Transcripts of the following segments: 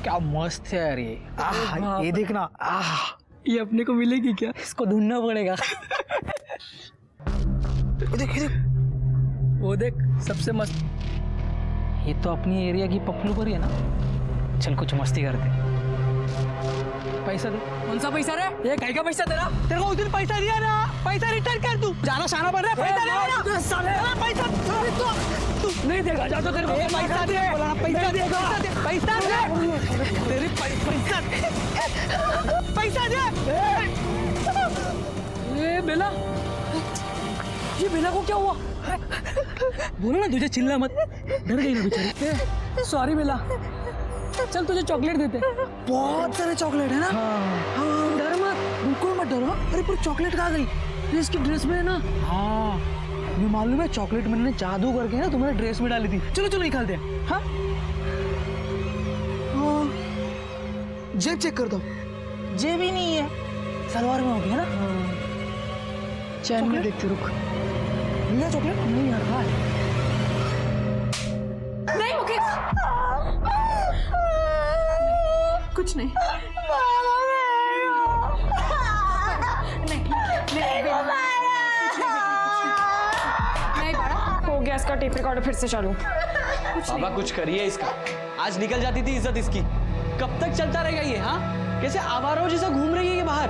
क्या मस्त है यार ये। ये देखना। ये अपने को मिलेगी क्या? इसको ढूंढना पड़ेगा। देख वो देख सबसे मस्त। ये तो अपनी एरिया की पप्पू पर ही है ना। चल कुछ मस्ती करते। पैसा दे। कौन सा पैसा रे? ये कहीं का पैसा तेरा? तेरे को उस दिन पैसा दिया ना, पैसा रिटर्न कर तू। जाना शाना बन रहा है, पैसा दे ना। साले पैसा तू नहीं देगा, जा तो तेरे को पैसा दे। पैसा दे, पैसा दे, तेरे पैसा दे। ये बेला, ये बेला को क्या हुआ? बोलो ना, तुझे चिल्ला मत, डर गई ना बेचारी। सॉरी बेला, चल तुझे चॉकलेट देते। बहुत सारे चॉकलेट है ना। हाँ, डर मत, बिल्कुल मत डरो। अरे पर चॉकलेट कहाँ गई? इसकी ड्रेस में है ना। हाँ, ये मालूम है चॉकलेट मैंने जादू करके ना तुम्हारे ड्रेस में डाली थी। चलो चलो निकालते हैं। हाँ, जेब चेक कर दो। जेब ही नहीं है, सलवार में होगी है ना। चैन में देखते रुक। मिला चॉकलेट? नहीं यार, कहाँ है? नहीं मुकेश, कुछ नहीं। नहीं बड़ा हो गया इसका टेप रिकॉर्डर, फिर से चालू। बाबा कुछ करिए इसका। आज निकल जाती थी इज्जत इसकी, कब तक चलता रहेगा ये? हाँ, कैसे आवारा जैसा घूम रही है ये बाहर।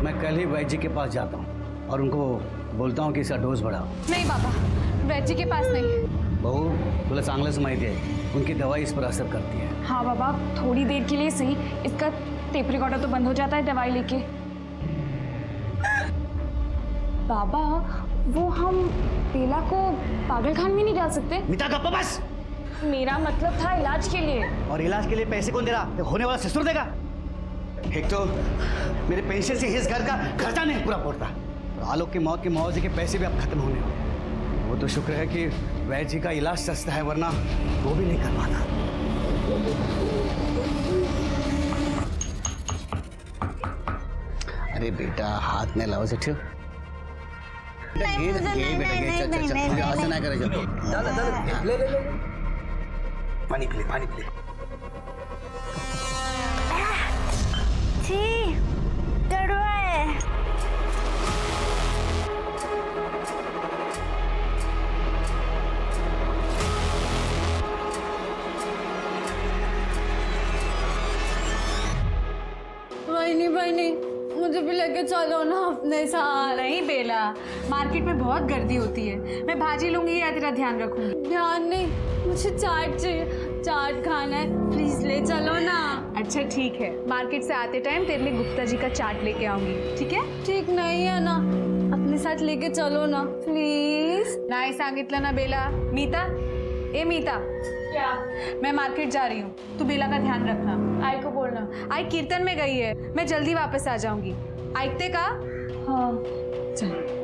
मैं कल ही वैद्य जी के पास जाता हूँ और उनको बोलता हूँ कि इसका डोज बढ़ाओ। नहीं बाबा, वैद्य जी के पास नहीं। बहू तुला चांगलंच माहिती आहे, उनकी दवाई इस पर असर करती है। हाँ बाबा, थोड़ी देर के लिए सही, इसका टेप रिकॉर्डर तो बंद हो जाता है दवाई लेके। बाबा वो हम बेला को पागलखाने में नहीं डाल सकते? मिता गप्पा बस। मेरा मतलब था इलाज के लिए। और इलाज के लिए पैसे कौन दे रहा? तो होने वाला ससुर देगा। एक तो मेरे पेंशन से इस घर का खर्चा नहीं पूरा पड़ता, और आलोक की मौत के मुआवजे के पैसे भी अब खत्म होने वाले। वो तो शुक्र है कि वैद्य जी का इलाज सस्ता है, वरना वो भी नहीं कर पाता। अरे बेटा हाथ में लाओ से ठीक। पानी पी ले, पानी पी ले। छी, कड़वा है। बहनी मुझे भी लेके चलो ना अपने साथ। नहीं बेला, मार्केट में बहुत गर्दी होती है, मैं भाजी लूंगी या तेरा ध्यान रखूंगी। ध्यान नहीं, मुझे चाट चाहिए, चाट खाना है, प्लीज ले चलो ना। अच्छा ठीक है, मार्केट से आते टाइम तेरे लिए गुप्ता जी का चाट लेके आऊंगी, ठीक है? ठीक नहीं है ना, अपने साथ लेके चलो ना प्लीज। नहीं सांगितलं ना बेला। मीता, ए मीता, क्या? मैं मार्केट जा रही हूँ, तू बेला का ध्यान रखना। आई को बोलना, आई कीर्तन में गई है, मैं जल्दी वापस आ जाऊंगी। ऐकते का? हाँ चल।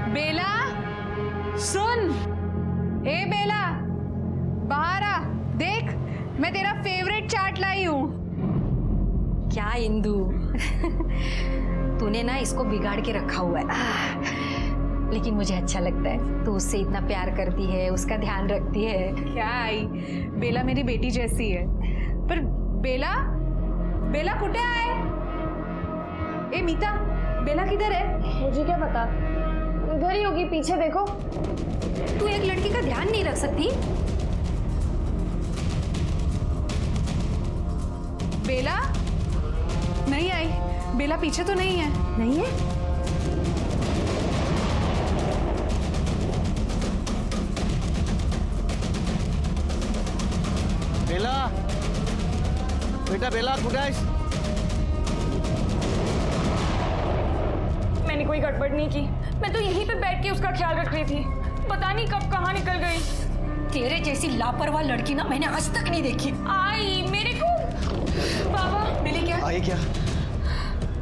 बेला सुन, ए बेला बाहर आ, देख मैं तेरा फेवरेट चाट लाई हूँ। क्या इंदु, तूने ना इसको बिगाड़ के रखा हुआ है, लेकिन मुझे अच्छा लगता है। तू उससे इतना प्यार करती है, उसका ध्यान रखती है। क्या आई, बेला मेरी बेटी जैसी है। पर बेला, बेला कुटे आए? ए मीता, बेला किधर है? मुझे क्या पता, इधर ही होगी, पीछे देखो। तू एक लड़की का ध्यान नहीं रख सकती? बेला नहीं आई, बेला पीछे तो नहीं है। नहीं है? बेला, बेटा बेला कुठे आहेस? मैंने कोई गड़बड़ नहीं की, मैं तो यहीं पे बैठ के उसका ख्याल रख रही थी। पता नहीं कब कहाँ निकल गई। तेरे जैसी लापरवाह लड़की ना मैंने आज तक नहीं देखी। आई मेरे को बाबा मिली क्या? आए क्या?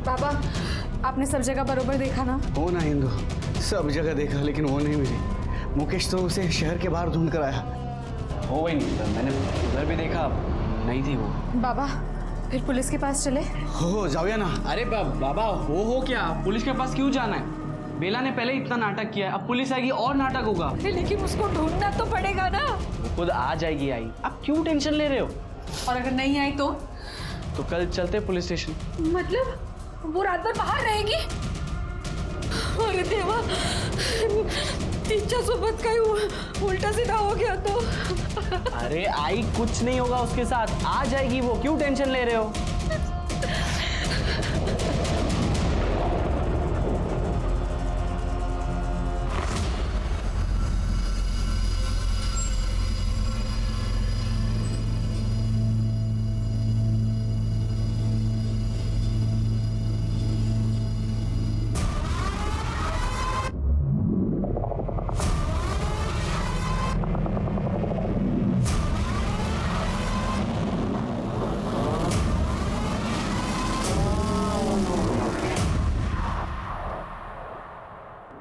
बाबा आपने सब जगह बरोबर देखा ना? हो ना इंदु, सब जगह देखा लेकिन वो नहीं मिली। मुकेश तो उसे शहर के बाहर ढूंढ कर आया। हो वही नहीं, मैंने उधर भी देखा, नहीं थी वो। बाबा फिर पुलिस के पास चले? हो जाओया ना। अरे बाबा हो क्या, पुलिस के पास क्यों जाना है? बेला ने पहले इतना नाटक किया है, अब पुलिस आएगी और नाटक होगा। लेकिन उसको ढूंढना तो पड़ेगा ना। खुद आ जाएगी। आई आप क्यों टेंशन ले रहे हो? और अगर नहीं आई तो कल चलते पुलिस स्टेशन। मतलब वो रात भर बाहर रहेगी? अरे देवा, तिच्यासोबत काही उल्टा सीधा हो गया तो? अरे आई कुछ नहीं होगा उसके साथ, आ जाएगी वो, क्यों टेंशन ले रहे हो?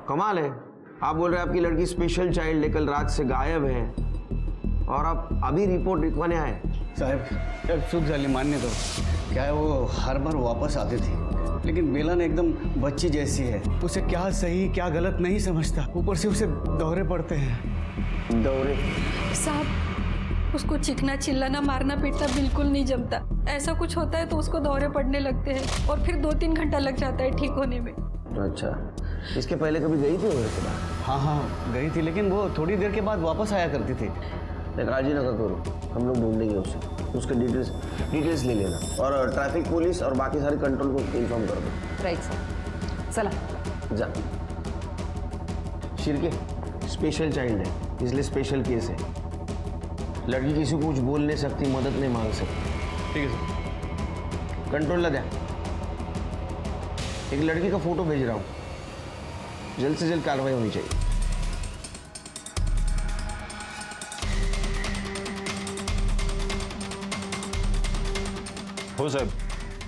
कमाल है, आप बोल रहे हैं आपकी लड़की स्पेशल चाइल्ड है, कल रात से गायब है और आप अभी रिपोर्ट लिखवाने आए। साहब अब चूक झाली मान्य दो। क्या है, वो हर बार वापस आती थी, लेकिन बेला ने एकदम बच्ची जैसी है, उसे क्या सही क्या गलत नहीं समझता। ऊपर से उसे दौरे पड़ते हैं। दौरे? साहब उसको चिकना चिल्लाना मारना पीटना बिल्कुल नहीं जमता। ऐसा कुछ होता है तो उसको दौरे पड़ने लगते हैं और फिर 2-3 घंटा लग जाता है ठीक होने में। अच्छा, इसके पहले कभी गई थी वो घर के बाहर? हाँ गई थी, लेकिन वो थोड़ी देर के बाद वापस आया करती थी। काजी ना करो, हम लोग ढूंढेंगे उसे, उसके डिटेल्स ले लेना और ट्रैफिक पुलिस और बाकी सारे कंट्रोल को इन्फॉर्म कर दो। राइट सर, चला जा। शिरके स्पेशल चाइल्ड है, इसलिए स्पेशल केस है। लड़की किसी को कुछ बोल नहीं सकती, मदद नहीं मांग सकती। ठीक है सर। कंट्रोल ला दे। एक लड़की का फोटो भेज रहा हूँ, जल्द से जल्द कार्रवाई होनी चाहिए। हो साहब,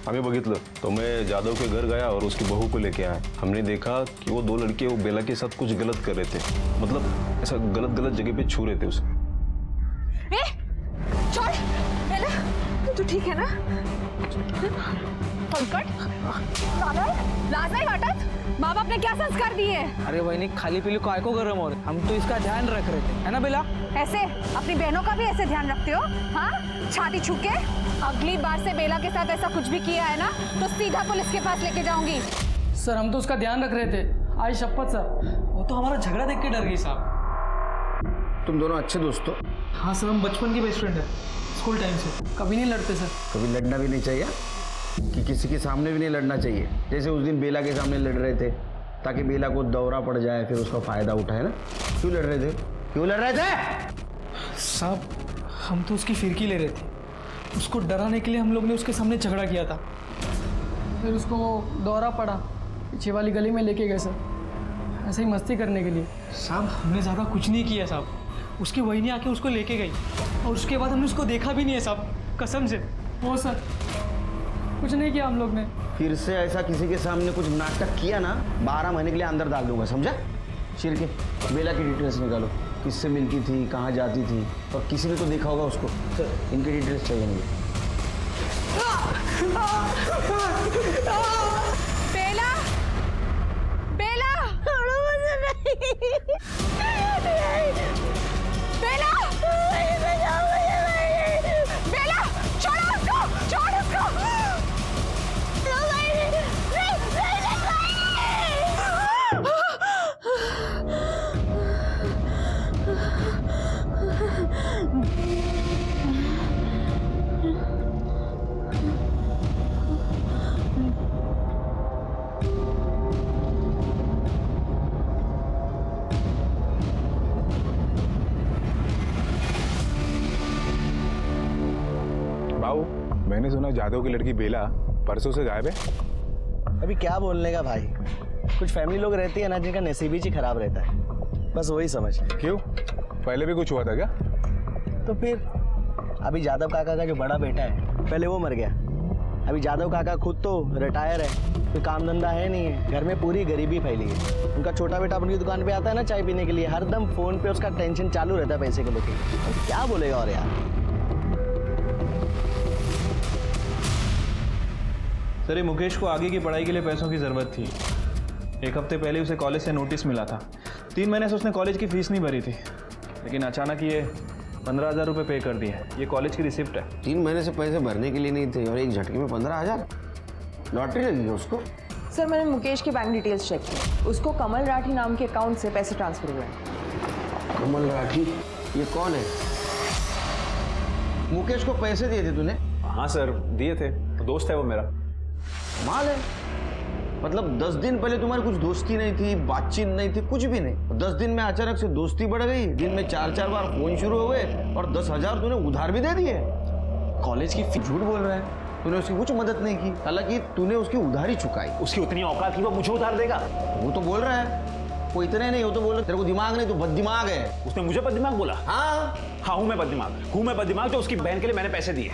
आम्ही बघितलं तो मैं जादव के घर गया और उसकी बहू को लेके आया। हमने देखा कि वो 2 लड़के वो बेला के साथ कुछ गलत कर रहे थे, मतलब ऐसा गलत जगह पे छू रहे थे उसे। छोड़ बेला, तू ठीक है ना? लाज नहीं वाटत? माँ बाप ने क्या संस्कार दिए? अरे वही खाली पीली काय को गरम हो रहे, हम तो इसका ध्यान रख रहे थे, है ना बेला? ऐसे अपनी बहनों का भी ऐसे ध्यान रखते हो? हाँ, छाती छुके। अगली बार से बेला के साथ ऐसा कुछ भी किया है ना तो सीधा पुलिस के पास लेके जाऊंगी। सर हम तो उसका ध्यान रख रहे थे, आज शपथ सर। वो तो हमारा झगड़ा देख के डर गई साहब। तुम दोनों अच्छे दोस्त हो? हाँ सर, हम बचपन के बेस्ट फ्रेंड है, स्कूल टाइम से। कभी नहीं लड़ते सर। कभी लड़ना भी नहीं चाहिए कि किसी के सामने भी नहीं लड़ना चाहिए। जैसे उस दिन बेला के सामने लड़ रहे थे ताकि बेला को दौरा पड़ जाए, फिर उसका फायदा उठाए ना। क्यों लड़ रहे थे? क्यों लड़ रहे थे? साहब हम तो उसकी फिरकी ले रहे थे, उसको डराने के लिए हम लोग ने उसके सामने झगड़ा किया था। फिर उसको दौरा पड़ा, पीछे वाली गली में लेके गए सर, ऐसे ही मस्ती करने के लिए। साहब हमने ज़्यादा कुछ नहीं किया साहब, उसकी वही आके उसको लेके गई और उसके बाद हमने उसको देखा भी नहीं है साहब, कसम से। वो सर कुछ नहीं किया हम लोग ने। फिर से ऐसा किसी के सामने कुछ नाटक किया ना, 12 महीने के लिए अंदर डाल दूंगा, समझा? शिरके बेला की डिटेल्स निकालो, किससे मिलती थी, कहाँ जाती थी, और किसी ने तो देखा होगा उसको। सर इनकी डिटेल्स चाहिए मुझे। बेला, बेला, बेला, बेला, छोड़ो उसको, छोड़ उसको। मैंने सुना जादव की लड़की बेला परसों से गायब है। अभी क्या बोलने का भाई, कुछ फैमिली लोग रहती है ना जिनका नसीब ही खराब रहता है, बस वही समझ। क्यों, पहले भी कुछ हुआ था क्या? तो फिर अभी जादव काका का जो बड़ा बेटा है पहले वो मर गया, अभी जादव काका खुद तो रिटायर है, कोई काम धंधा है नहीं है, घर में पूरी गरीबी फैली है। उनका छोटा बेटा अपनी दुकान पे आता है ना चाय पीने के लिए, हरदम फोन पे उसका टेंशन चालू रहता है पैसे को लेके। तो क्या बोलेगा और यार। सर ये मुकेश को आगे की पढ़ाई के लिए पैसों की ज़रूरत थी। एक हफ्ते पहले उसे कॉलेज से नोटिस मिला था। 3 महीने से उसने कॉलेज की फीस नहीं भरी थी, लेकिन अचानक ये 15,000 रुपये पे कर दिए। ये कॉलेज की रिसिप्ट है। 3 महीने से पैसे भरने के लिए नहीं थे और एक झटके में 15,000। लॉटरी लगी है उसको। सर मैंने मुकेश की बैंक डिटेल्स चेक की, उसको कमल राठी नाम के अकाउंट से पैसे ट्रांसफर हुए हैं। कमल राठी? ये कौन है? मुकेश को पैसे दिए थे तूने? हाँ सर दिए थे, दोस्त है वो मेरा। माल है, मतलब 10 दिन पहले तुम्हारी कुछ दोस्ती नहीं थी, बातचीत नहीं थी, कुछ भी नहीं। 10 दिन में अचानक से दोस्ती बढ़ गई, दिन में 4-4 बार फोन शुरू हो गए और 10,000 तूने उधार भी दे दिए। कॉलेज की फीस झूठ बोल रहा है, तूने उसकी कुछ मदद नहीं की, हालांकि तूने उसकी उधारी चुकाई। उसकी उतनी औकात थी वो मुझे उधार देगा? वो तो बोल रहा है वो इतने नहीं, वो तो बोल रहा है तेरे को दिमाग नहीं, तू बददिमाग है। उसने मुझे बददिमाग बोला? हाँ हाँ हूँ मैं बददिमाग, तो उसकी बहन के लिए मैंने पैसे दिए।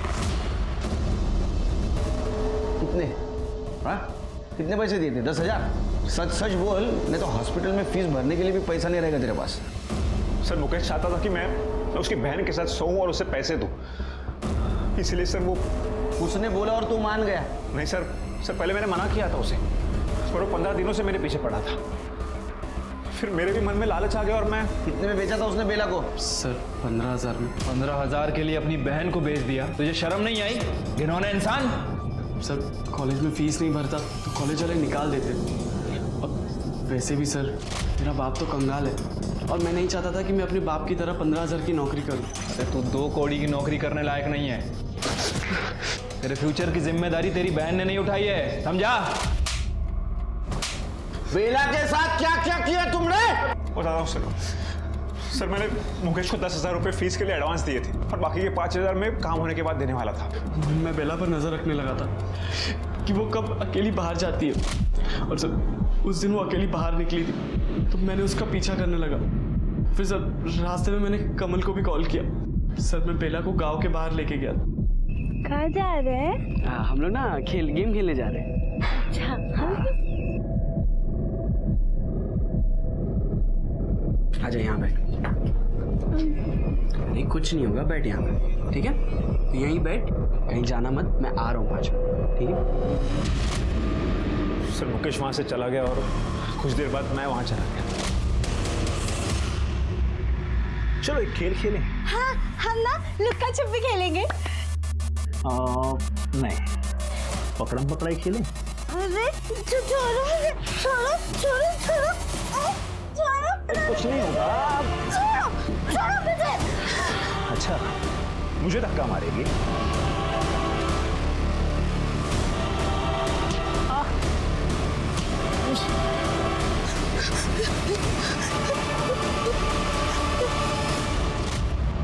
कितने? हाँ कितने पैसे दिए थे? 10,000? सच सच बोल, नहीं तो हॉस्पिटल में फीस भरने के लिए भी पैसा नहीं रहेगा तेरे पास। सर मुकेश चाहता था कि मैं उसकी बहन के साथ सोऊं और उसे पैसे दूं, इसलिए सर वो उसने बोला और तू मान गया? नहीं सर पहले मैंने मना किया था उसे, पर वो 15 दिनों से मेरे पीछे पड़ा था। फिर मेरे भी मन में लालच आ गया और मैं। कितने में बेचा था उसने बेला को? सर 15,000 में। 15,000 के लिए अपनी बहन को बेच दिया? तुझे शर्म नहीं आई? घिनौना इंसान। सर कॉलेज में फीस नहीं भरता तो कॉलेज वाले निकाल देते। और वैसे भी सर मेरा बाप तो कंगाल है और मैं नहीं चाहता था कि मैं अपने बाप की तरह 15,000 की नौकरी करूं। अरे तू 2 कौड़ी की नौकरी करने लायक नहीं है। तेरे फ्यूचर की जिम्मेदारी तेरी बहन ने नहीं उठाई है, समझा? बेला के साथ क्या क्या किया तुमने? बता रहा हूँ सर मैंने मुकेश को 10,000 रुपये फीस के लिए एडवांस दिए थे और बाकी के 5,000 में काम होने के बाद देने वाला था। मैं बेला पर नजर रखने लगा था कि वो कब अकेली बाहर जाती है, और सर उस दिन वो अकेली बाहर निकली थी तो मैंने उसका पीछा करने लगा। फिर सर रास्ते में मैंने कमल को भी कॉल किया। सर मैं बेला को गांव के बाहर लेके गया था। कहाँ जा रहे हैं? हम लोग ना गेम खेलने जा रहे हैं। अच्छा आजा यहाँ बैठ। नहीं कुछ नहीं होगा, बैठ यहाँ पे, ठीक है? तो यहीं बैठ, कहीं जाना मत, मैं आ रहा हूँ 5 मिनट, ठीक है? सर मुकेश वहाँ से चला गया और कुछ देर बाद मैं वहाँ चला गया। चलो एक खेल खेलें। हाँ हम ना लुक्का छुपी खेलेंगे। नहीं, पकड़म पकड़ाई खेलें। अरे छोड़ो छोड़ो छोड़ो छोड़ो छोड़ो, कुछ नहीं होगा। छोड़ो मुझे। अच्छा मुझे धक्का मारेगी?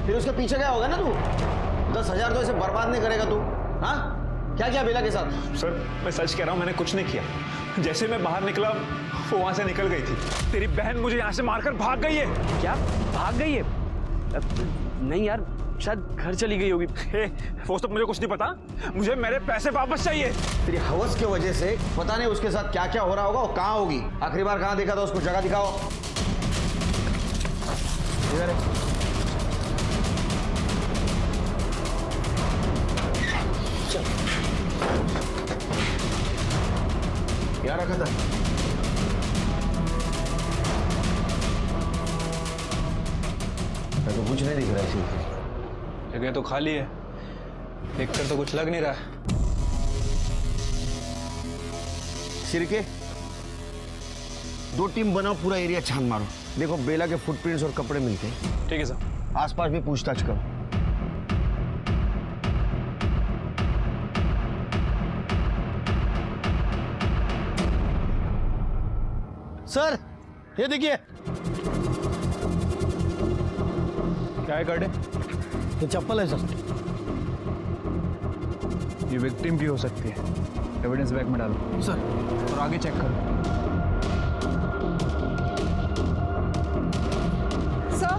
फिर उसके पीछे क्या होगा ना तू? 10,000 तो ऐसे बर्बाद नहीं करेगा तू। हाँ क्या किया बेला के साथ? सर मैं सच कह रहा हूँ, मैंने कुछ नहीं किया। जैसे मैं बाहर निकला वो वहां से निकल गई थी। तेरी बहन मुझे यहाँ से मारकर भाग गई है। क्या भाग गई है? नहीं यार, शायद घर चली गई होगी। वो सब मुझे कुछ नहीं पता, मुझे मेरे पैसे वापस चाहिए। तेरी हवस की वजह से पता नहीं उसके साथ क्या क्या हो रहा होगा और कहाँ होगी। आखिरी बार कहाँ देखा था उसको? जगह दिखाओ। इधर है। क्या रखा था? तो कुछ नहीं दिख रहा है। जगह तो खाली है, देखकर तो कुछ लग नहीं रहा है। सिरके 2 टीम बनाओ, पूरा एरिया छान मारो। देखो बेला के फुटप्रिंट्स और कपड़े मिलते हैं। ठीक है सर। आसपास भी पूछताछ करो। सर ये देखिए। क्या है गार्डे? ये चप्पल है सर। ये विक्टिम की हो सकती है, एविडेंस बैग में डालो सर। और आगे चेक करो। सर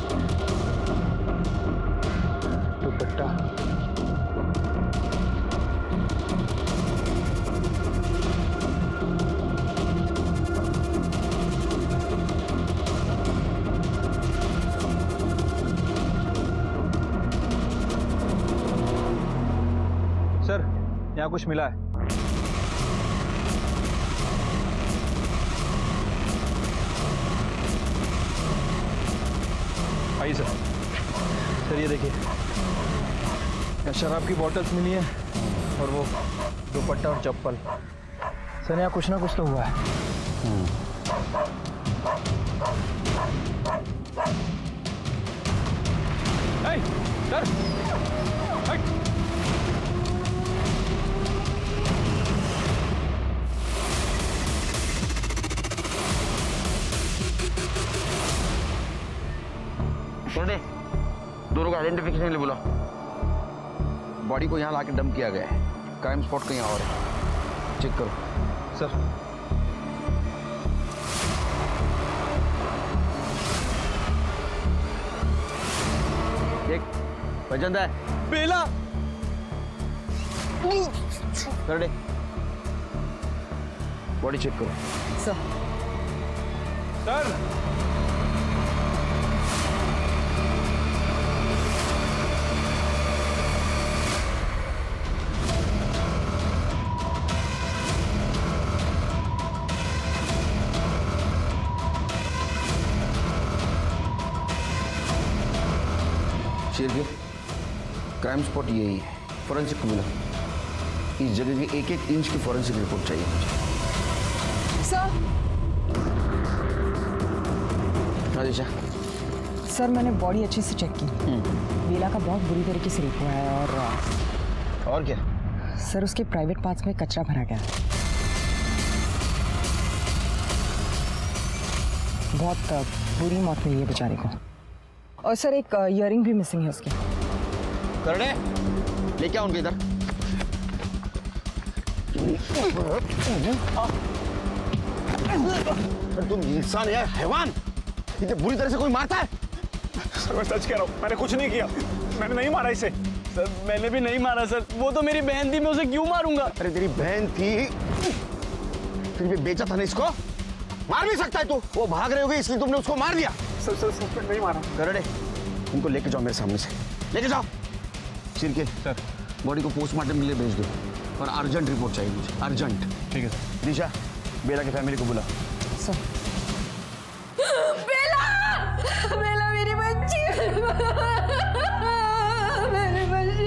सर, यहाँ कुछ मिला है। आइए सर। सर ये देखिए, यहाँ शराब की बॉटल्स मिली है और वो दुपट्टा और चप्पल। सर यहाँ कुछ ना कुछ तो हुआ है। सर, दे दोनों का आइडेंटिफिकेशन के लिए बुला। बॉडी को यहाँ लाके डंप किया गया है। क्राइम स्पॉट कहीं और है, चेक करो। सर देख, पहचान है बेला। कर दे, बॉडी चेक करो। सर सर शेर के क्राइम स्पॉट यही है। फॉरेंसिक को मिला, इस जगह की एक एक इंच की फॉरेंसिक रिपोर्ट चाहिए मुझे। सर हाँ दिशा। सर मैंने बॉडी अच्छे से चेक की। बेला का बहुत बुरी तरीके से रेप हुआ है और क्या? सर उसके प्राइवेट पार्ट्स में कचरा भरा गया है। बहुत बुरी मौत मिली है बेचारे को। और सर एक इयरिंग भी मिसिंग है उसकी। करने लेके आओ उनके इधर। तुम इंसान है हैवान? इतने बुरी तरह से कोई मारता है? सर मैं सच कह रहा हूँ, मैंने कुछ नहीं किया। मैंने नहीं मारा इसे। सर मैंने भी नहीं मारा सर, वो तो मेरी बहन थी, मैं उसे क्यों मारूंगा? अरे तेरी बहन थी, फिर भी बेचा था ना इसको। मार भी सकता है तू। वो भाग रहे होगे इसलिए तुमने उसको मार दिया। सर सर सर नहीं मारा। करड़े उनको लेके जाओ मेरे सामने से, लेके जाओ। सिर के सर बॉडी को पोस्टमार्टम के लिए भेज दो और अर्जेंट रिपोर्ट चाहिए मुझे, अर्जेंट। ठीक है सर। दिशा, बेला की फैमिली को बुला। सर बेला, बेला मेरी बच्ची, मेरी बच्ची।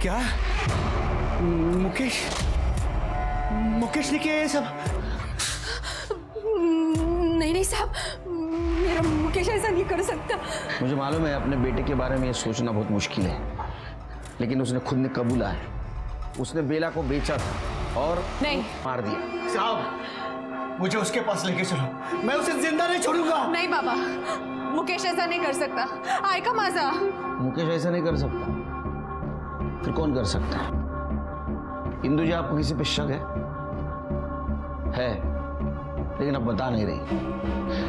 क्या मुकेश ने किया ये सब? नहीं नहीं साहब, मेरा मुकेश ऐसा नहीं कर सकता। मुझे मालूम है अपने बेटे के बारे में ये सोचना बहुत मुश्किल है, लेकिन उसने खुद ने कबूला है। उसने बेला को बेचा था और नहीं मार दिया। साहब मुझे उसके पास लेके चलो, मैं उसे जिंदा नहीं छोड़ूंगा। नहीं बाबा, मुकेश ऐसा नहीं कर सकता। आय का मजा। मुकेश ऐसा नहीं कर सकता, फिर कौन कर सकता है? इंदु जी, आपको किसी पे शक है लेकिन अब बता नहीं रही।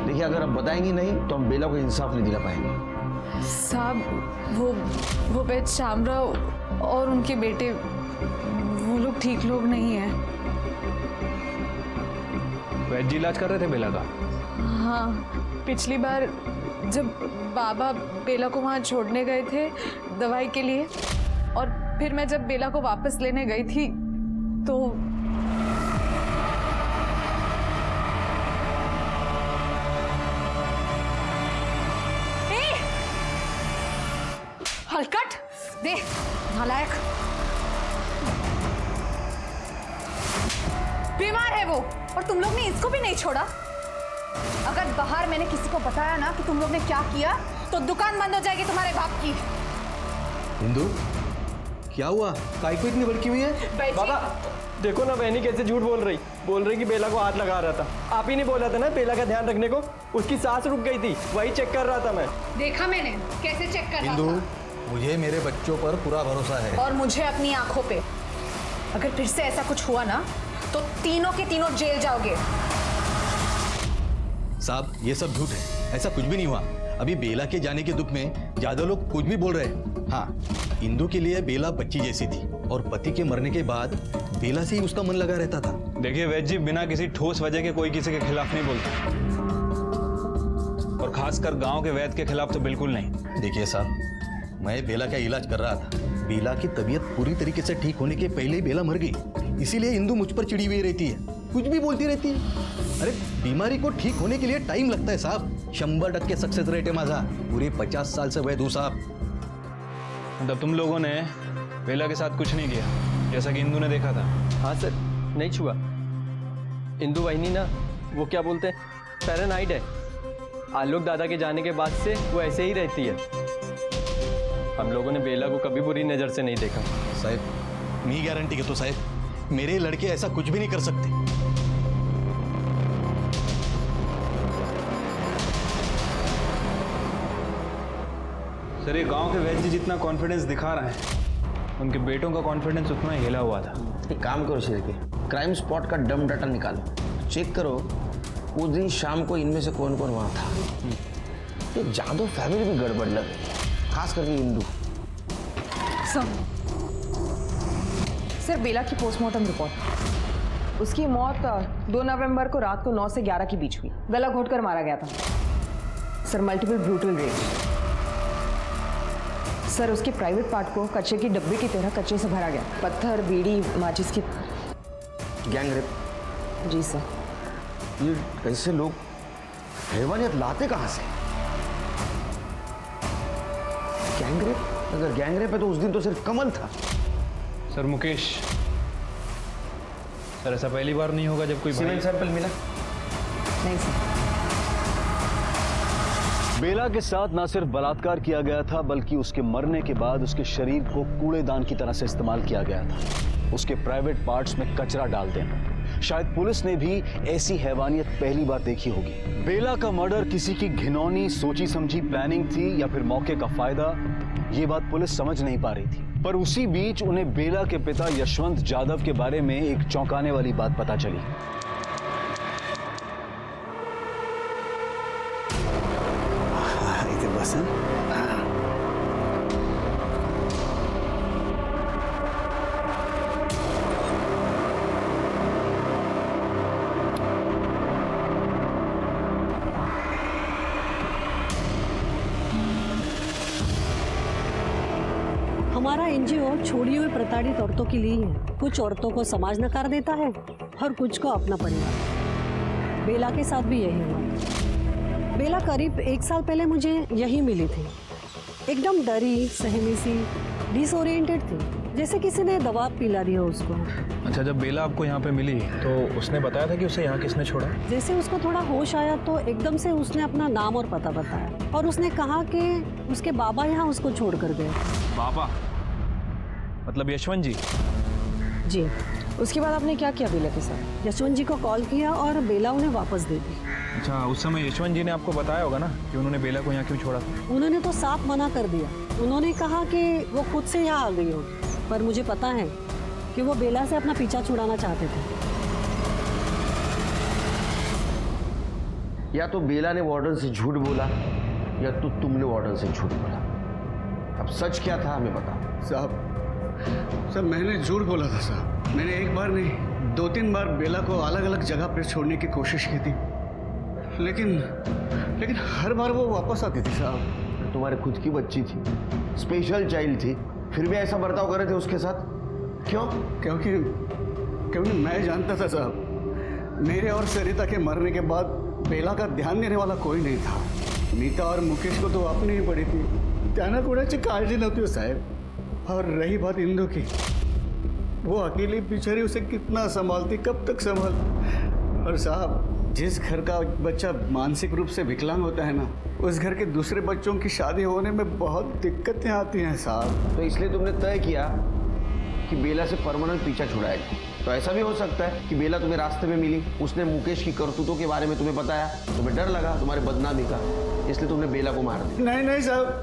देखिए अगर अब बताएंगी नहीं तो हम बेला को इंसाफ नहीं दिला पाएंगे। साहब वो बेच शामराव और उनके बेटे, वो लोग ठीक लोग नहीं हैं। वैद्य जी इलाज कर रहे थे बेला का? हाँ, पिछली बार जब बाबा बेला को वहाँ छोड़ने गए थे दवाई के लिए, और फिर मैं जब बेला को वापस लेने गई थी तो हलकट दे नालायक। बीमार है वो, और तुम लोग ने इसको भी नहीं छोड़ा। अगर बाहर मैंने किसी को बताया ना कि तुम लोग ने क्या किया तो दुकान बंद हो जाएगी तुम्हारे बाप की। हिंदू क्या हुआ? काई को इतनी भड़की हुई है? बाबा देखो ना बहनी कैसे झूठ बोल रही कि बेला को हाथ लगा रहा था। आप ही नहीं बोला था ना बेला का ध्यान रखने को? उसकी सांस रुक गई थी, वही चेक कर रहा था मैं। देखा मैंने कैसे चेक कर रहा हिंदू, था। मुझे मेरे बच्चों पर पूरा भरोसा है और मुझे अपनी आंखों पे। अगर फिर से ऐसा कुछ हुआ ना तो तीनों के तीनों जेल जाओगे। साहब ये सब झूठ है, ऐसा कुछ भी नहीं हुआ। अभी बेला के जाने के दुख में ज्यादा लोग कुछ भी बोल रहे हैं। हाँ, इंदू के लिए बेला बच्ची जैसी थी और पति के मरने के बाद बेला से ही उसका मन लगा रहता था। देखिए वैद्य जी, बिना किसी ठोस वजह के कोई किसी के खिलाफ नहीं बोलता, और खासकर गांव के वैद्य के खिलाफ तो बिल्कुल नहीं। देखिए साहब, मैं बेला का इलाज कर रहा था। बेला की तबीयत पूरी तरीके से ठीक होने के पहले ही बेला मर गई। इसीलिए इंदु मुझ पर चिड़ी हुई रहती है, कुछ भी बोलती रहती है। अरे बीमारी को ठीक होने के लिए टाइम लगता है साहब। 100% सक्सेस रेट है माझा। पूरे 50 साल से वैद हूँ साहब। मतलब तुम लोगों ने बेला के साथ कुछ नहीं किया जैसा कि इंदु ने देखा था? हाँ सर, नहीं छुआ। इंदु वाहिनी ना, वो क्या बोलते हैं, पैरानाइड है। आलोक दादा के जाने के बाद से वो ऐसे ही रहती है। हम लोगों ने बेला को कभी बुरी नज़र से नहीं देखा। साहब मैं गारंटी करता हूं साहब, मेरे लड़के ऐसा कुछ भी नहीं कर सकते। सर, ये गांव के वैद्य जितना कॉन्फिडेंस दिखा रहे हैं, उनके बेटों का कॉन्फिडेंस उतना ही हिला हुआ था। एक काम करो शेर के, क्राइम स्पॉट का डम डाटा निकालो, चेक करो उस दिन शाम को इनमें से कौन कौन वहाँ था। ये जादव फैमिली भी गड़बड़ लग रही है, खास करके इंदु। सर, बेला की पोस्टमार्टम रिपोर्ट। उसकी मौत 2 नवंबर को रात को 9 से 11 के बीच हुई। गला घोटकर मारा गया था sir, multiple brutal rape. Sir, उसके प्राइवेट पार्ट को कचरे की डब्बे की तरह कचरे से भरा गया। पत्थर, बीड़ी, माचिस की। Gang rape? जी सर। ये ऐसे लोग हैवानियत लाते कहाँ से? Gang rape? अगर गैंग रेप है तो उस दिन तो सिर्फ कमल था। सर मुकेश, सर ऐसा पहली बार नहीं होगा जब कोई सीमेंट सैंपल मिला? नहीं सर। बेला के साथ न सिर्फ बलात्कार किया गया था, बल्कि उसके मरने के बाद उसके शरीर को कूड़ेदान की तरह से इस्तेमाल किया गया था। उसके प्राइवेट पार्ट्स में कचरा डाल देना। शायद पुलिस ने भी ऐसी हैवानियत पहली बार देखी होगी। बेला का मर्डर किसी की घिनौनी सोची समझी प्लानिंग थी या फिर मौके का फायदा, ये बात पुलिस समझ नहीं पा रही थी। पर उसी बीच उन्हें बेला के पिता यशवंत जाधव के बारे में एक चौंकाने वाली बात पता चली। हमारा एनजीओ छोड़ी हुई प्रताड़ित औरतों के लिए है। कुछ औरतों को समाज नकार देता है और कुछ को अपना परिवार। बेला के साथ भी यही हुआ। बेला करीब 1 साल पहले मुझे यही मिली थी। एकदम डरी, सहमी सी, डिसओरिएंटेड थी, जैसे किसी ने दवा पिला दी हो उसको। अच्छा, जब बेला आपको यहाँ पे मिली तो उसने बताया था कि उसे यहाँ किसने छोड़ा? जैसे उसको थोड़ा होश आया तो एकदम से उसने अपना नाम और पता बताया और उसने कहा कि उसके बाबा यहाँ उसको छोड़ कर गए। बाबा मतलब यशवंत जी? जी। उसके बाद आपने क्या किया बेला के साथ? यशवंत जी को कॉल किया और बेला उन्हें वापस दे दी। अच्छा, उस समय यशवंत जी ने आपको बताया होगा ना कि उन्होंने बेला को यहाँ क्यों छोड़ा? उन्होंने तो साफ मना कर दिया। उन्होंने कहा कि वो खुद से यहाँ आ गई होगी, पर मुझे पता है कि वो बेला से अपना पीछा छुड़ाना चाहते थे। या तो बेला ने वार्डन से झूठ बोला या तो तुमने वार्डन से झूठ बोला। अब सच क्या था हमें बताओ। साहब मैंने झूठ बोला था साहब। मैंने एक बार नहीं 2-3 बार बेला को अलग अलग जगह पर छोड़ने की कोशिश की थी, लेकिन हर बार वो वापस आती थी साहब। तुम्हारे खुद की बच्ची थी, स्पेशल चाइल्ड थी, फिर भी ऐसा बर्ताव कर रहे थे उसके साथ? क्यों? क्योंकि मैं जानता था साहब, मेरे और सरिता के मरने के बाद बेला का ध्यान देने वाला कोई नहीं था। नीता और मुकेश को तो अपनी ही पड़ी थी, त्याना कोणाची काळजी नव्हती हो साहेब। और रही बात इंदु की, वो अकेली बेचारी उसे कितना संभालती, कब तक संभाल। और साहब, जिस घर का बच्चा मानसिक रूप से विकलांग होता है ना, उस घर के दूसरे बच्चों की शादी होने में बहुत दिक्कतें आती हैं साहब। तो इसलिए तुमने तय किया कि बेला से परमानेंट पीछा छुड़ाएगा। तो ऐसा भी हो सकता है कि बेला तुम्हें रास्ते में मिली, उसने मुकेश की करतूतों के बारे में तुम्हें बताया, तुम्हें डर लगा तुम्हारे बदनामी का, इसलिए तुमने बेला को मार दिया। नहीं साहब,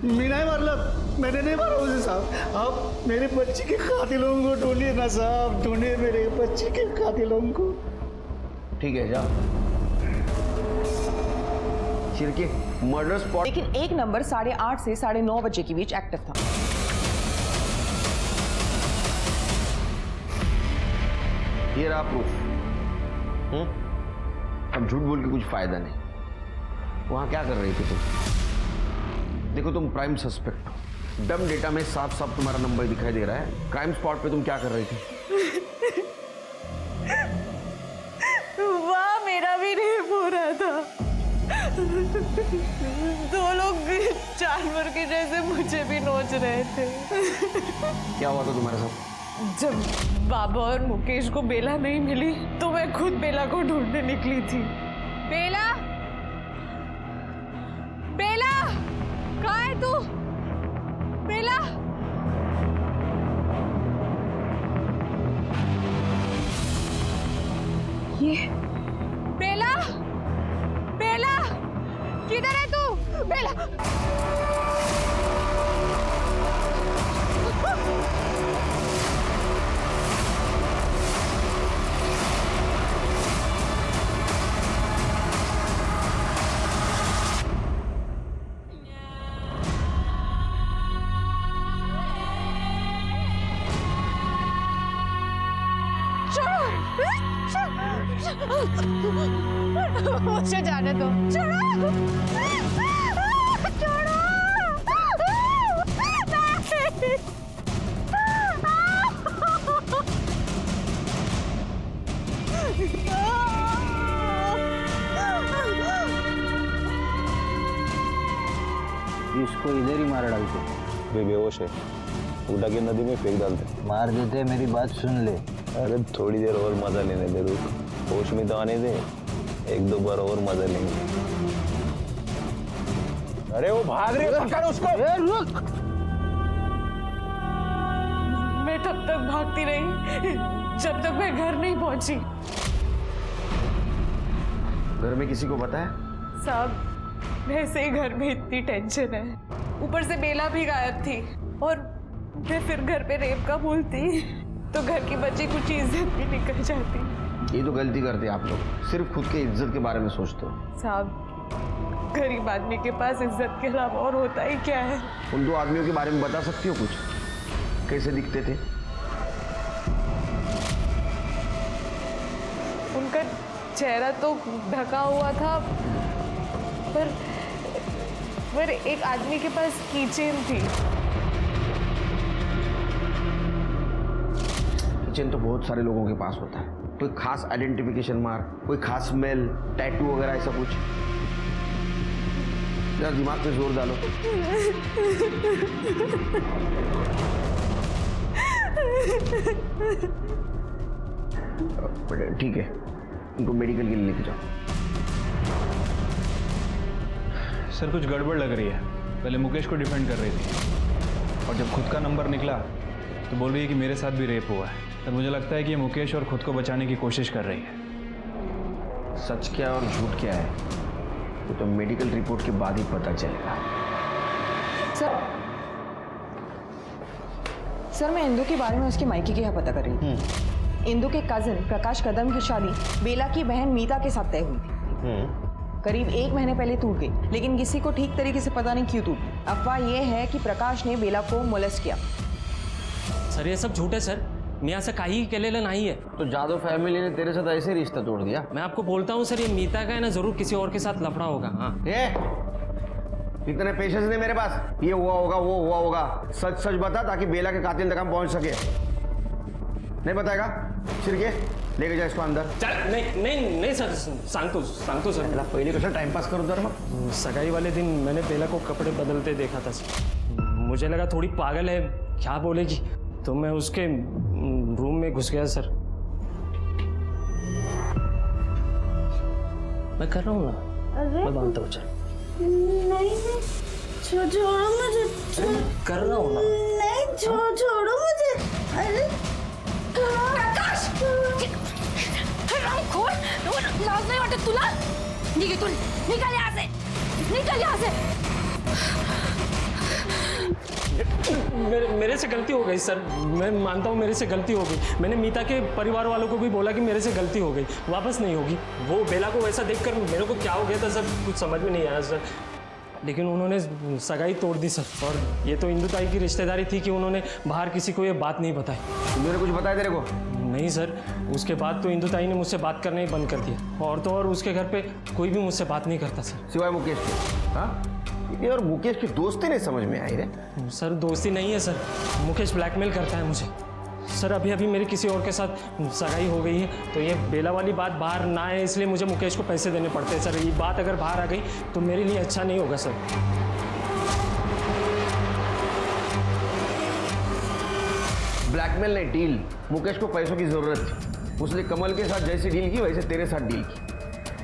मैं नहीं मारला, मैंने नहीं मारा उसे साहब। आप मेरे बच्ची के कातिलों को ढूंढिए ना साहब, ढूंढिए मेरे बच्ची के कातिलों को। ठीक है, जाओ। चिरके मर्डर स्पॉट। लेकिन एक नंबर 8:30 से 9:30 बजे के बीच एक्टिव था। ये रहा प्रूफ। अब झूठ बोल के कुछ फायदा नहीं। वहाँ क्या कर रही थी तुम? देखो तुम प्राइम सस्पेक्ट हो, डम डेटा में साफ साफ तुम्हारा नंबर दिखाई दे रहा है। क्राइम स्पॉट पे तुम क्या कर रही थी? वाह, मेरा भी रेप हो रहा था। दो लोग जानवर के जैसे मुझे भी नोच रहे थे। क्या हुआ था तुम्हारे साथ? जब बाबा और मुकेश को बेला नहीं मिली तो मैं खुद बेला को ढूंढने निकली थी। बेला, बेला, कहाँ है तू? बेला, ये बेला, बेला, किधर है तू? बेला, मुझे जाने दो। छोड़ो, छोड़ो। इसको इधर ही मार डालते। वे बेहोश है, उठा के नदी में फेंक डालते। मार देते, मेरी बात सुन ले। अरे थोड़ी देर और मजा लेने दे, रुक, होश में तो आने दे, एक दो बार और मजा लेंगे। अरे वो भाग रही है, पकड़ उसको। रुक। मैं तब तक भागती रही जब तक मैं घर नहीं पहुंची। घर में किसी को पता है? साहब, वैसे ही घर में इतनी टेंशन है, ऊपर से बेला भी गायब थी और मैं फिर घर पे रेप का बोलती तो घर की बची कुछ इज्जत भी निकल जाती। ये तो गलती करते आप लोग, सिर्फ खुद के इज्जत के बारे में सोचते हो। साहब, गरीब आदमी के पास इज्जत के अलावा और होता ही क्या है? उन दो आदमियों के बारे में बता सकती हो कुछ? कैसे दिखते थे? उनका चेहरा तो ढका हुआ था, पर एक आदमी के पास कीचेन थी। कीचेन तो बहुत सारे लोगों के पास होता है। कोई खास आइडेंटिफिकेशन मार्क, कोई खास स्मेल, टैटू वगैरह ऐसा कुछ? जरा दिमाग पे जोर डालो। ठीक है, उनको मेडिकल के लिए लेके जाओ। सर कुछ गड़बड़ लग रही है। पहले मुकेश को डिफेंड कर रही थी और जब खुद का नंबर निकला तो बोल रही है कि मेरे साथ भी रेप हुआ है। तो मुझे लगता है कि ये मुकेश और खुद को बचाने की कोशिश कर रही है। सच क्या और झूठ क्या है वो तो मेडिकल रिपोर्ट के बाद ही पता चलेगा। सर मैं इंदु के बारे में उसके मायके के यहाँ पता कर रही थी। इंदु के कजिन प्रकाश कदम की शादी बेला की बहन मीता के साथ तय हुई थी। करीब 1 महीने पहले टूट गई, लेकिन किसी को ठीक तरीके से पता नहीं क्यों टूटी। अफवाह यह है कि प्रकाश ने बेला को मोलेस्ट किया। सर ये सब झूठ है सर, मी असं काही केलेलं नाही है। तो जादव फैमिली ने तेरे साथ ऐसे रिश्ता तोड़ दिया? मैं आपको बोलता हूँ सर, ये मीता का है ना, जरूर किसी और के साथ लफड़ा होगा। हाँ, इतने पेशेंस नहीं मेरे पास। ये हुआ होगा, वो हुआ होगा, सच सच बता ताकि बेला के कातिल तक हम पहुंच सके। नहीं बताएगा? शिरके लेके जा इसको अंदर। नहीं सर, सांगतो सर। पहले कसं टाइमपास करू तर मग? सगाई वाले दिन मैंने बेला को कपड़े बदलते देखा था सर। मुझे लगा थोड़ी पागल है, क्या बोलेगी, तो मैं उसके रूम में घुस गया सर। मैं कर रहा हूँ ना, मैं बांधता हूँ। चल नहीं, छोड़ो मुझे। कर रहा हूँ ना। नहीं, छोड़ो मुझे। अरे प्रकाश, लाज नहीं वाटत तुला? निघ, निकल यहाँ से, निकल यहाँ से। मेरे से गलती हो गई सर, मैं मानता हूँ मेरे से गलती हो गई। मैंने मीता के परिवार वालों को भी बोला कि मेरे से गलती हो गई, वापस नहीं होगी। वो बेला को वैसा देखकर मेरे को क्या हो गया था सर, कुछ समझ में नहीं आया सर। लेकिन उन्होंने सगाई तोड़ दी सर, और ये तो इंदु ताई की रिश्तेदारी थी कि उन्होंने बाहर किसी को ये बात नहीं बताई। मेरे कुछ बताया तेरे को? नहीं सर, उसके बाद तो इंदु ताई ने मुझसे बात करना ही बंद कर दिया, और तो और उसके घर पे कोई भी मुझसे बात नहीं करता सर। सिवाय मुकेश के? हाँ, ये और मुकेश की दोस्ती नहीं समझ में आई रे। सर दोस्ती नहीं है सर, मुकेश ब्लैकमेल करता है मुझे सर। अभी अभी मेरी किसी और के साथ सगाई हो गई है, तो ये बेला वाली बात बाहर ना आए इसलिए मुझे मुकेश को पैसे देने पड़ते हैं सर। ये बात अगर बाहर आ गई तो मेरे लिए अच्छा नहीं होगा सर। ब्लैकमेल नहीं, डील। मुकेश को पैसों की जरूरत थी, उसने कमल के साथ जैसी डील की वैसे तेरे साथ डील की।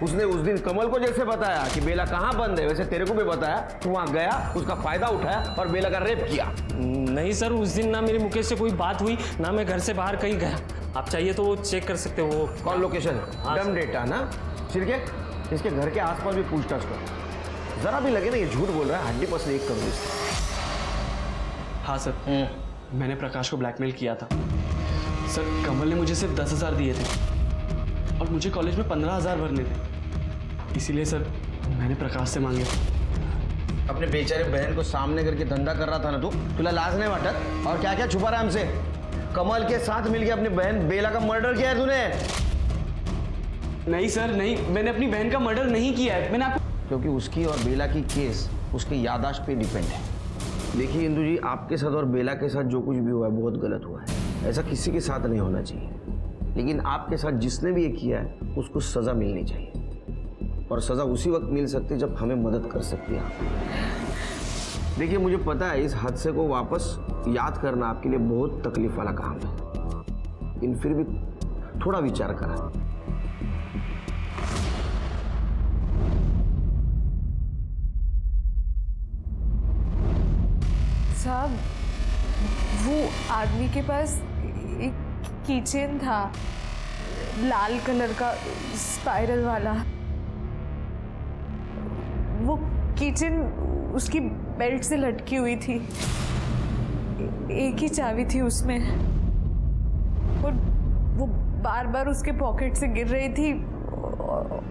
उसने उस दिन कमल को जैसे बताया कि बेला कहाँ बंद है, वैसे तेरे को भी बताया। तू वहाँ गया, उसका फायदा उठाया और बेला का रेप किया। नहीं सर, उस दिन ना मेरी मुकेश से कोई बात हुई, ना मैं घर से बाहर कहीं गया। आप चाहिए तो वो चेक कर सकते हो। वो कॉल लोकेशन, डम डेटा ना। सिर्के इसके घर के आसपास भी पूछताछ कर, जरा भी लगे ना ये झूठ बोल रहा है, 100% करो इसको। हाँ सर, मैंने प्रकाश को ब्लैकमेल किया था सर। कमल ने मुझे सिर्फ 10,000 दिए थे और मुझे कॉलेज में 15,000 भरने थे, इसीलिए सर मैंने प्रकाश से मांगे। अपने बेचारे बहन को सामने करके धंधा कर रहा था ना तू, तुला लाज नहीं वाटत? और क्या क्या छुपा रहा है हमसे? कमल के साथ मिलके अपनी बहन बेला का मर्डर किया है तूने? नहीं सर नहीं, मैंने अपनी बहन का मर्डर नहीं किया है। मैंने आपको, क्योंकि उसकी और बेला की केस उसके याददाश्त पे डिपेंड है। देखिए इंदु जी, आपके साथ और बेला के साथ जो कुछ भी हुआ है बहुत गलत हुआ है, ऐसा किसी के साथ नहीं होना चाहिए। लेकिन आपके साथ जिसने भी ये किया है उसको सज़ा मिलनी चाहिए, और सज़ा उसी वक्त मिल सकती है जब हमें मदद कर सकती है। देखिए मुझे पता है इस हादसे को वापस याद करना आपके लिए बहुत तकलीफ वाला काम है, लेकिन फिर भी थोड़ा विचार करा। साहब, वो आदमी के पास एक कीचेन था, लाल कलर का स्पाइरल वाला। वो कीचेन उसकी बेल्ट से लटकी हुई थी, एक ही चाबी थी उसमें, और वो बार बार उसके पॉकेट से गिर रही थी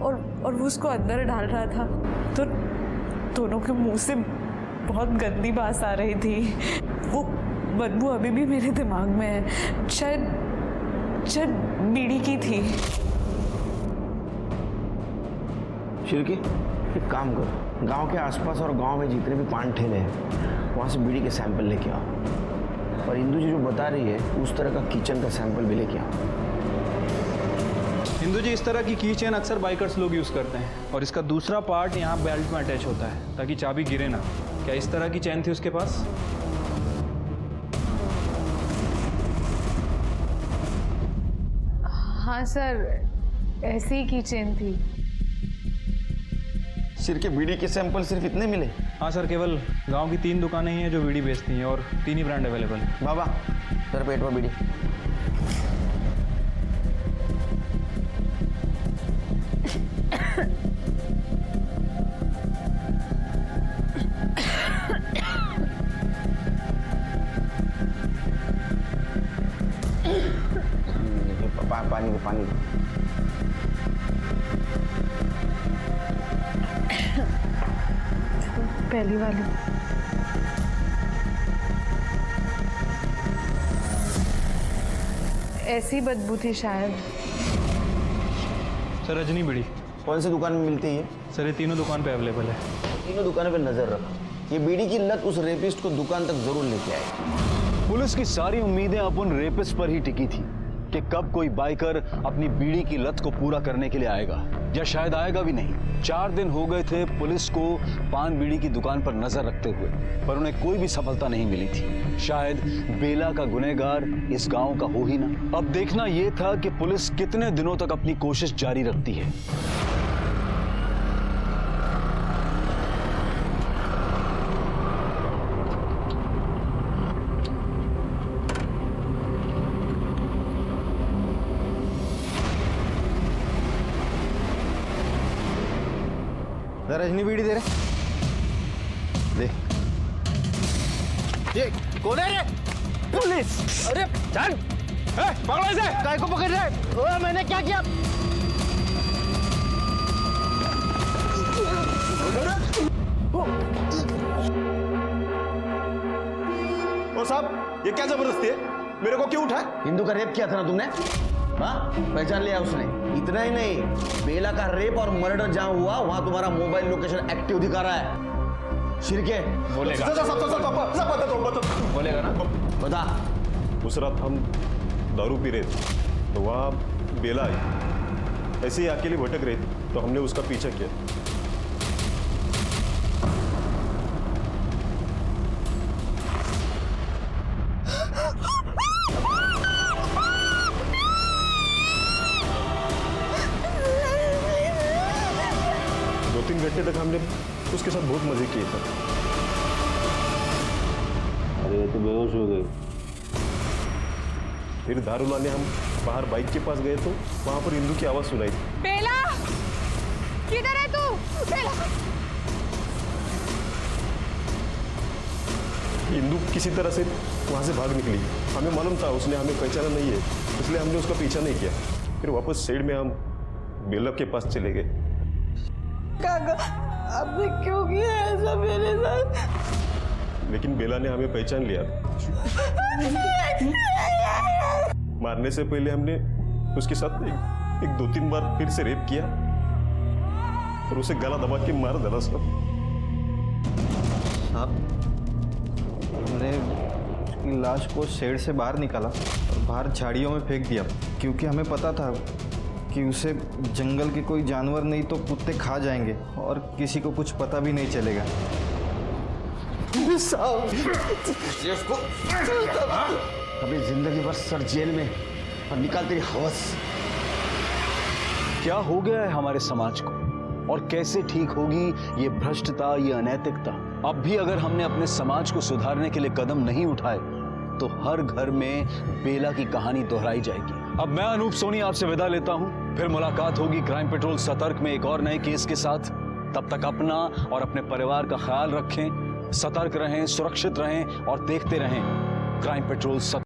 और वो उसको अंदर डाल रहा था। तो दोनों के मुंह से बहुत गंदी बात आ रही थी। वो बदबू अभी भी मेरे दिमाग में है, शायद बीड़ी की थी। शिरकी, एक काम करो, गांव के आसपास और गांव में जितने भी पान ठेले हैं वहाँ से बीड़ी के सैंपल लेके आओ, और इंदु जी जो बता रही है उस तरह का किचन का सैंपल भी लेके आओ। हिंदू जी, इस तरह की की चेन अक्सर बाइकर्स लोग यूज़ करते हैं, और इसका दूसरा पार्ट यहाँ बेल्ट में अटैच होता है ताकि चाबी गिरे ना। क्या इस तरह की चेन थी उसके पास? हाँ सर, ऐसी ही की चेन थी। सिर के बीड़ी के सैंपल सिर्फ इतने मिले? हाँ सर, केवल गांव की 3 दुकानें ही हैं जो बीड़ी बेचती हैं, और 3 ही ब्रांड अवेलेबल हैं। बाबा सर, पेट में बीड़ी। पानी को पानी पहली वाली। ऐसी बदबू थी शायद। सर रजनी बीड़ी कौन सी दुकान में मिलती है? सर ये तीनों दुकान पे अवेलेबल है। तीनों दुकानों पे नजर रखो, ये बीड़ी की लत उस रेपिस्ट को दुकान तक जरूर लेके आए। पुलिस की सारी उम्मीदें अब उन रेपिस्ट पर ही टिकी थी कि कब कोई बाइकर अपनी बीड़ी की लत को पूरा करने के लिए आएगा, या शायद आएगा भी नहीं। 4 दिन हो गए थे पुलिस को पान बीड़ी की दुकान पर नजर रखते हुए, पर उन्हें कोई भी सफलता नहीं मिली थी। शायद बेला का गुनहगार इस गांव का हो ही ना। अब देखना यह था कि पुलिस कितने दिनों तक अपनी कोशिश जारी रखती है। रजनी बीड़ी दे रहे, दे। ये कौन है रे? पुलिस! अरे चल, पकड़ो इसे। काय को पकड़ रहे? ओए मैंने क्या किया? ओ साहब, ये क्या जबरदस्ती है? मेरे को क्यों उठाए? हिंदू का रेप किया था ना तुमने? हाँ, पहचान लिया उसने। इतना ही नहीं, बेला का रेप और मर्डर जहां हुआ वहां तुम्हारा मोबाइल लोकेशन एक्टिव दिखा रहा है। शिरके बोलेगा। बोलेगा ना, बता। उस रात हम दारू पी रहे थे तो वहाँ बेला आई, ऐसे ही अकेले भटक रही थी तो हमने उसका पीछा किया। दो तीन घंटे तक हमने उसके साथ बहुत मजे किए थे। अरे तो बेहोश हो गए। फिर दारू लाने हम बाहर बाइक के पास गए तो वहां पर इंदू की आवाज सुनाई। बेला, किधर है तू? बेला। इंदू किसी तरह से वहां से भाग निकली। हमें मालूम था उसने हमें पहचाना नहीं है, इसलिए हमने उसका पीछा नहीं किया। फिर वापस साइड में हम बेला के पास चले गए। काका, आपने क्यों किया ऐसा मेरे साथ? लेकिन बेला ने हमें पहचान लिया। मारने से पहले हमने उसके साथ एक दो तीन बार फिर से रेप किया और उसे गला दबा के मार डाला सब। हमने उसकी लाश को शेड से बाहर निकाला और बाहर झाड़ियों में फेंक दिया, क्योंकि हमें पता था कि उसे जंगल के कोई जानवर नहीं तो कुत्ते खा जाएंगे और किसी को कुछ पता भी नहीं चलेगा। अभी जिंदगी भर सर जेल में और निकाल तेरी हवस। क्या हो गया है हमारे समाज को और कैसे ठीक होगी ये भ्रष्टता, ये अनैतिकता? अब भी अगर हमने अपने समाज को सुधारने के लिए कदम नहीं उठाए तो हर घर में बेला की कहानी दोहराई जाएगी। अब मैं अनूप सोनी आपसे विदा लेता हूं, फिर मुलाकात होगी क्राइम पेट्रोल सतर्क में एक और नए केस के साथ। तब तक अपना और अपने परिवार का ख्याल रखें, सतर्क रहें, सुरक्षित रहें और देखते रहें क्राइम पेट्रोल सतर्क।